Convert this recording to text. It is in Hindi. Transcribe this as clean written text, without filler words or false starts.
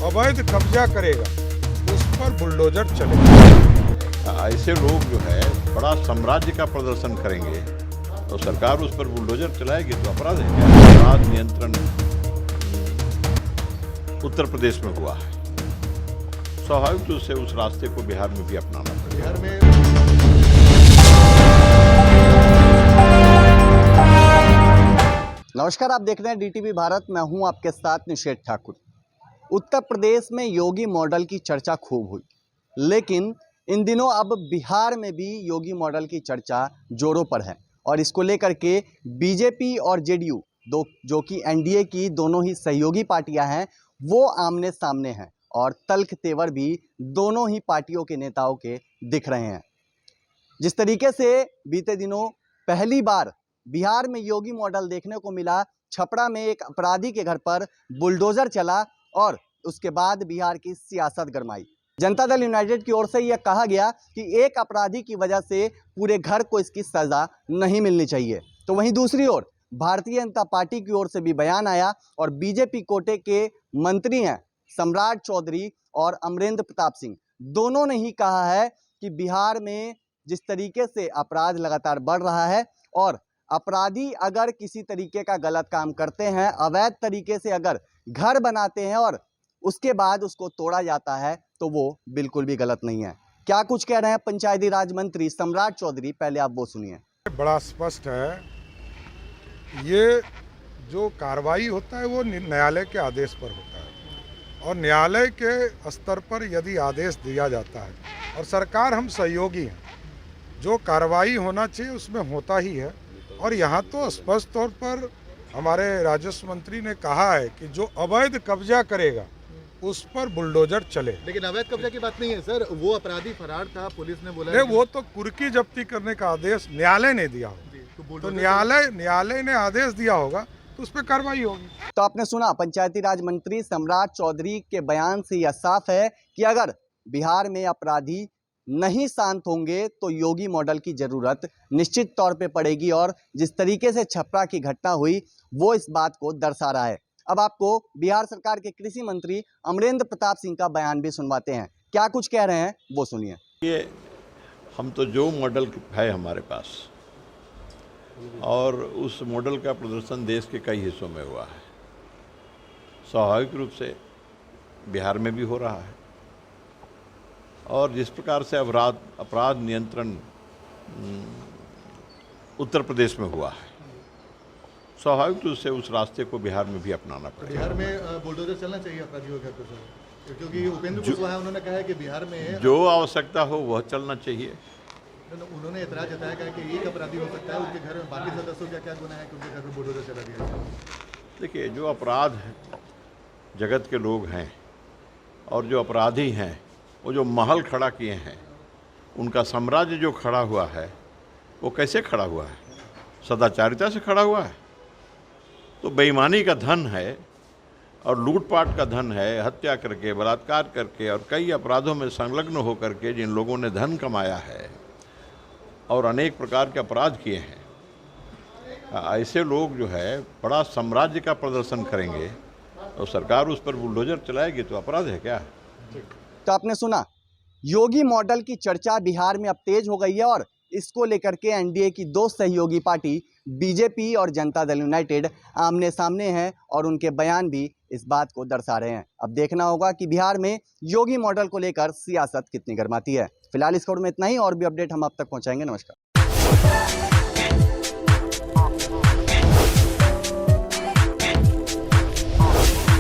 अवैध कब्जा करेगा उस पर बुलडोजर चलेगा। ऐसे लोग जो है बड़ा साम्राज्य का प्रदर्शन करेंगे तो सरकार उस पर बुलडोजर चलाएगी तो अपराध है क्या? अपराध नियंत्रण उत्तर प्रदेश में हुआ है, स्वाभाविक रूप से उस रास्ते को बिहार में भी अपनाना पड़ेगा। बिहार में नमस्कार, आप देख रहे हैं डीटीवी भारत। मैं हूं आपके साथ निषेध ठाकुर। उत्तर प्रदेश में योगी मॉडल की चर्चा खूब हुई, लेकिन इन दिनों अब बिहार में भी योगी मॉडल की चर्चा जोरों पर है और इसको लेकर के बीजेपी और जेडीयू जो कि एनडीए की दोनों ही सहयोगी पार्टियां हैं, वो आमने सामने हैं और तल्ख तेवर भी दोनों ही पार्टियों के नेताओं के दिख रहे हैं। जिस तरीके से बीते दिनों पहली बार बिहार में योगी मॉडल देखने को मिला, छपरा में एक अपराधी के घर पर बुलडोजर चला और उसके बाद बिहार की सियासत गरमाई। जनता दल यूनाइटेड की ओर से यह कहा गया कि एक अपराधी की वजह से पूरे घर को इसकी सजा नहीं मिलनी चाहिए। तो वहीं दूसरी ओर भारतीय जनता पार्टी की ओर से भी बयान आया और बीजेपी कोटे के मंत्री हैं सम्राट चौधरी और अमरेंद्र प्रताप सिंह, दोनों ने ही कहा है कि बिहार में जिस तरीके से अपराध लगातार बढ़ रहा है और अपराधी अगर किसी तरीके का गलत काम करते हैं, अवैध तरीके से अगर घर बनाते हैं और उसके बाद उसको तोड़ा जाता है, तो वो बिल्कुल भी गलत नहीं है। क्या कुछ कह रहे हैं पंचायती राज मंत्री सम्राट चौधरी, पहले आप वो सुनिए। बड़ा स्पष्ट है, ये जो कार्रवाई होता है वो न्यायालय के आदेश पर होता है और न्यायालय के स्तर पर यदि आदेश दिया जाता है और सरकार हम सहयोगी हैं, जो कार्रवाई होना चाहिए उसमें होता ही है। और यहाँ तो स्पष्ट तौर पर हमारे राजस्व मंत्री ने कहा है कि जो अवैध कब्जा करेगा उस पर बुलडोजर चले। लेकिन अवैध कब्जा की बात नहीं है सर, वो अपराधी फरार था, पुलिस ने बोला नहीं, वो तो कुर्की जब्ती करने का आदेश न्यायालय ने दिया होगा, तो न्यायालय ने आदेश दिया होगा तो उस पर कार्रवाई होगी। तो आपने सुना पंचायती राज मंत्री सम्राट चौधरी के बयान से यह साफ है कि अगर बिहार में अपराधी नहीं शांत होंगे तो योगी मॉडल की जरूरत निश्चित तौर पे पड़ेगी और जिस तरीके से छपरा की घटना हुई वो इस बात को दर्शा रहा है। अब आपको बिहार सरकार के कृषि मंत्री अमरेंद्र प्रताप सिंह का बयान भी सुनवाते हैं। क्या कुछ कह रहे हैं वो सुनिए। ये हम तो जो मॉडल है हमारे पास और उस मॉडल का प्रदर्शन देश के कई हिस्सों में हुआ है, स्वाभाविक रूप से बिहार में भी हो रहा है। और जिस प्रकार से अपराध नियंत्रण उत्तर प्रदेश में हुआ है, स्वाभाविक रूप से उस रास्ते को बिहार में भी अपनाना पड़ेगा। बिहार में बुलडोजर चलना चाहिए अपराधियों के घर पर सर, क्योंकि उपेंद्र कुशवाहा उन्होंने कहा है कि बिहार में जो आवश्यकता हो वह चलना चाहिए। उन्होंने एतराज जताया कि एक अपराधी हो सकता है, उनके घर में बाकी सदस्यों का क्या गुना है कि उनके घर में बुलडोजर चला दिया जाए। देखिए, जो अपराध जगत के लोग हैं और जो अपराधी हैं, वो जो महल खड़ा किए हैं, उनका साम्राज्य जो खड़ा हुआ है वो कैसे खड़ा हुआ है? सदाचारिता से खड़ा हुआ है। तो बेईमानी का धन है और लूटपाट का धन है, हत्या करके, बलात्कार करके और कई अपराधों में संलग्न होकर के जिन लोगों ने धन कमाया है और अनेक प्रकार के अपराध किए हैं, ऐसे लोग जो है बड़ा साम्राज्य का प्रदर्शन करेंगे और सरकार उस पर बुलडोजर चलाएगी तो अपराध है क्या? तो आपने सुना, योगी मॉडल की चर्चा बिहार में अब तेज हो गई है और इसको लेकर के एनडीए की दो सहयोगी पार्टी बीजेपी और जनता दल यूनाइटेड आमने सामने हैं और उनके बयान भी इस बात को दर्शा रहे हैं। अब देखना होगा कि बिहार में योगी मॉडल को लेकर सियासत कितनी गर्माती है। फिलहाल इस खबर में इतना ही, और भी अपडेट हम आप तक पहुंचाएंगे। नमस्कार।